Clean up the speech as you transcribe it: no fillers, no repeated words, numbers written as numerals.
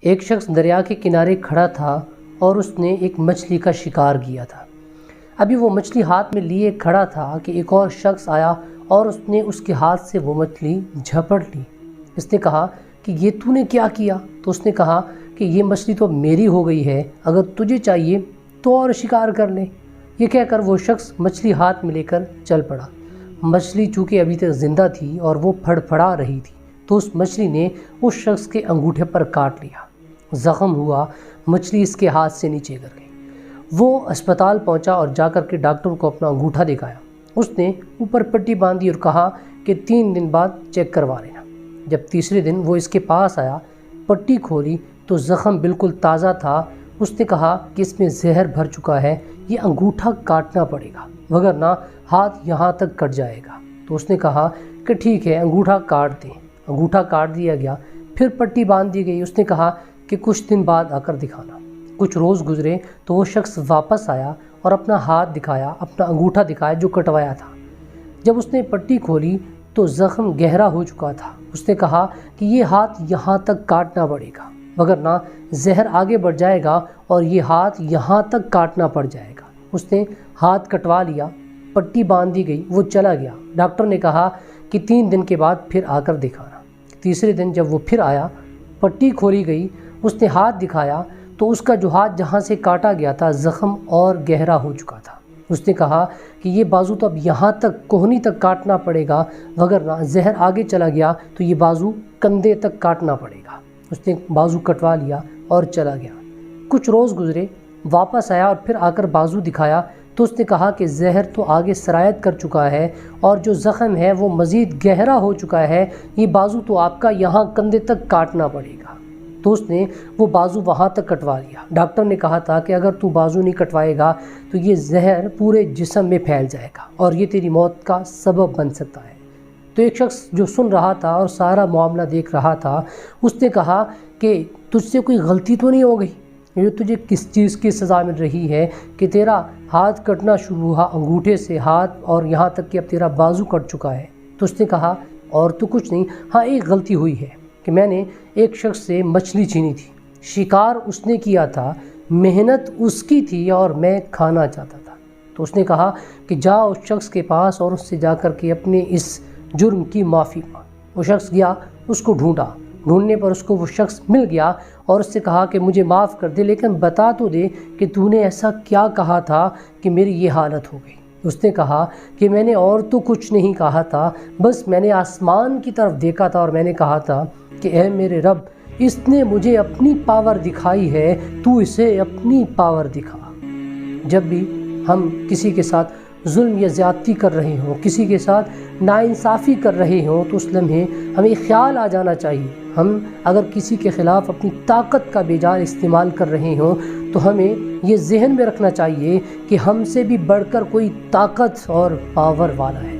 ایک شخص دریا کے کنارے کھڑا تھا اور اس نے ایک مچھلی کا شکار کیا تھا۔ ابھی وہ مچھلی ہاتھ میں لیے کھڑا تھا کہ ایک اور شخص آیا اور اس نے اس کے ہاتھ سے وہ مچھلی جھپٹ لی۔ اس نے کہا کہ یہ تو نے کیا کیا؟ تو اس نے کہا کہ یہ مچھلی تو میری ہو گئی ہے، اگر تجھے چاہیے تو اور شکار کر لے۔ یہ کہہ کر وہ شخص مچھلی ہاتھ میں لے کر چل پڑا۔ مچھلی چونکہ ابھی تک زندہ تھی اور وہ پھڑپھڑا رہی تھی، تو اس مچھلی نے اس شخص کے انگوٹھے پر کاٹ لیا۔ زخم ہوا، مچھلی اس کے ہاتھ سے نیچے گر گئی۔ وہ اسپتال پہنچا اور جا کر کے ڈاکٹر کو اپنا انگوٹھا دکھایا۔ اس نے اوپر پٹی باندھی اور کہا کہ 3 دن بعد چیک کروا لینا۔ جب تیسرے دن وہ اس کے پاس آیا، پٹی کھولی تو زخم بالکل تازہ تھا۔ اس نے کہا کہ اس میں زہر بھر چکا ہے، یہ انگوٹھا کاٹنا پڑے گا، وگرنہ ہاتھ یہاں تک کٹ جائے گا۔ تو اس نے کہا کہ ٹھیک ہے، انگوٹھا کاٹ دیں۔ انگوٹھا کاٹ دیا گیا، پھر پٹی باندھ دی گئی۔ اس نے کہا کہ کچھ دن بعد آ کر دکھانا۔ کچھ روز گزرے تو وہ شخص واپس آیا اور اپنا ہاتھ دکھایا، اپنا انگوٹھا دکھایا جو کٹوایا تھا۔ جب اس نے پٹی کھولی تو زخم گہرا ہو چکا تھا۔ اس نے کہا کہ یہ ہاتھ یہاں تک کاٹنا پڑے گا، وگرنہ زہر آگے بڑھ جائے گا اور یہ ہاتھ یہاں تک کاٹنا پڑ جائے گا۔ اس نے ہاتھ کٹوا لیا، پٹی باندھ دی گئی، وہ چلا گیا۔ ڈاکٹر نے کہا کہ 3 دن کے بعد پھر آ کر دکھانا۔ تیسرے دن جب وہ پھر آیا، پٹی کھولی گئی، اس نے ہاتھ دکھایا تو اس کا جو ہاتھ جہاں سے کاٹا گیا تھا، زخم اور گہرا ہو چکا تھا۔ اس نے کہا کہ یہ بازو تو اب یہاں تک کوہنی تک کاٹنا پڑے گا، وگرنہ زہر آگے چلا گیا تو یہ بازو کندھے تک کاٹنا پڑے گا۔ اس نے بازو کٹوا لیا اور چلا گیا۔ کچھ روز گزرے، واپس آیا اور پھر آ کر بازو دکھایا تو اس نے کہا کہ زہر تو آگے سرایت کر چکا ہے اور جو زخم ہے وہ مزید گہرا ہو چکا ہے، یہ بازو تو آپ کا یہاں کندھے تک کاٹنا پڑے گا۔ تو اس نے وہ بازو وہاں تک کٹوا لیا۔ ڈاکٹر نے کہا تھا کہ اگر تو بازو نہیں کٹوائے گا تو یہ زہر پورے جسم میں پھیل جائے گا اور یہ تیری موت کا سبب بن سکتا ہے۔ تو ایک شخص جو سن رہا تھا اور سارا معاملہ دیکھ رہا تھا، اس نے کہا کہ تجھ سے کوئی غلطی تو نہیں ہو گئی؟ یہ تجھے کس چیز کی سزا مل رہی ہے کہ تیرا ہاتھ کٹنا شروع ہوا، انگوٹھے سے ہاتھ، اور یہاں تک کہ اب تیرا بازو کٹ چکا ہے؟ تو اس نے کہا اور تو کچھ نہیں، ہاں ایک غلطی ہوئی ہے کہ میں نے ایک شخص سے مچھلی چھینی تھی، شکار اس نے کیا تھا، محنت اس کی تھی اور میں کھانا چاہتا تھا۔ تو اس نے کہا کہ جا اس شخص کے پاس اور اس سے جا کر کے اپنے اس جرم کی معافی مانگ۔ وہ شخص گیا، اس کو ڈھونڈا، ڈھونڈنے پر اس کو وہ شخص مل گیا اور اس سے کہا کہ مجھے معاف کر دے، لیکن بتا تو دے کہ تو نے ایسا کیا کہا تھا کہ میری یہ حالت ہو گئی۔ اس نے کہا کہ میں نے اور تو کچھ نہیں کہا تھا، بس میں نے آسمان کی طرف دیکھا تھا اور میں نے کہا تھا کہ اے میرے رب، اس نے مجھے اپنی پاور دکھائی ہے، تو اسے اپنی پاور دکھا۔ جب بھی ہم کسی کے ساتھ ظلم یا زیادتی کر رہے ہوں، کسی کے ساتھ ناانصافی کر رہے ہوں، تو اس لمحے ہمیں خیال آ جانا چاہیے، ہم اگر کسی کے خلاف اپنی طاقت کا بے جان استعمال کر رہے ہوں تو ہمیں یہ ذہن میں رکھنا چاہیے کہ ہم سے بھی بڑھ کر کوئی طاقت اور پاور والا ہے۔